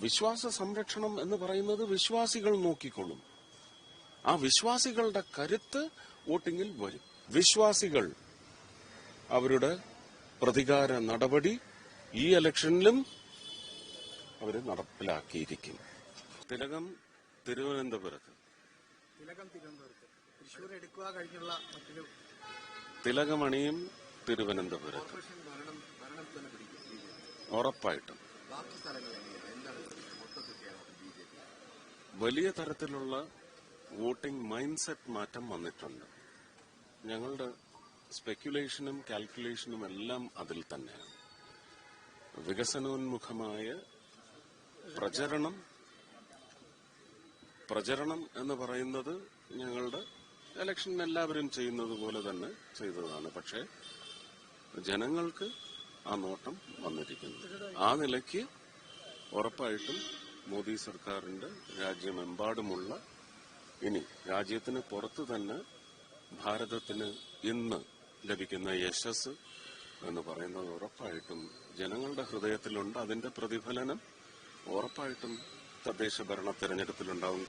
വിശ്വാസ സംരക്ഷണം എന്ന് പറയുന്നത് വിശ്വാസികൾ നോക്കിക്കൊള്ളും. ആ വിശ്വാസികളുടെ കരുത്ത് വോട്ടിങ്ങിൽ വരും. വിശ്വാസികൾ അവരുടെ പ്രതികാര നടപടി ഈ ഇലക്ഷനിലും അവർ നടപ്പിലാക്കിയിരിക്കും. തിലകം തിരുവനന്തപുരത്ത്, തൃശ്ശൂർ എടുക്കുക കഴിഞ്ഞുള്ള മറ്റൊരു തിലകമണിയും തിരുവനന്തപുരത്ത് ഉറപ്പായിട്ടും വലിയ തരത്തിലുള്ള വോട്ടിംഗ് മൈൻഡ് സെറ്റ് മാറ്റം വന്നിട്ടുണ്ട്. ഞങ്ങളുടെ സ്പെക്യുലേഷനും കാൽക്കുലേഷനും എല്ലാം അതിൽ തന്നെയാണ്. വികസനോന്മുഖമായ പ്രചരണം എന്ന് പറയുന്നത് ഞങ്ങളുടെ ഇലക്ഷൻ എല്ലാവരും ചെയ്യുന്നത് പോലെ തന്നെ ചെയ്തതാണ്. പക്ഷേ ജനങ്ങൾക്ക് ആ നോട്ടം വന്നിരിക്കുന്നു. ആ നിലയ്ക്ക് ഉറപ്പായിട്ടും മോദി സർക്കാരിന്റെ രാജ്യമെമ്പാടുമുള്ള, ഇനി രാജ്യത്തിന് പുറത്ത് തന്നെ ഭാരതത്തിന് ഇന്ന് ലഭിക്കുന്ന യശസ് എന്ന് പറയുന്നത് ഉറപ്പായിട്ടും ജനങ്ങളുടെ ഹൃദയത്തിലുണ്ട്. അതിന്റെ പ്രതിഫലനം ഉറപ്പായിട്ടും തദ്ദേശ ഭരണ തെരഞ്ഞെടുപ്പിലുണ്ടാവും.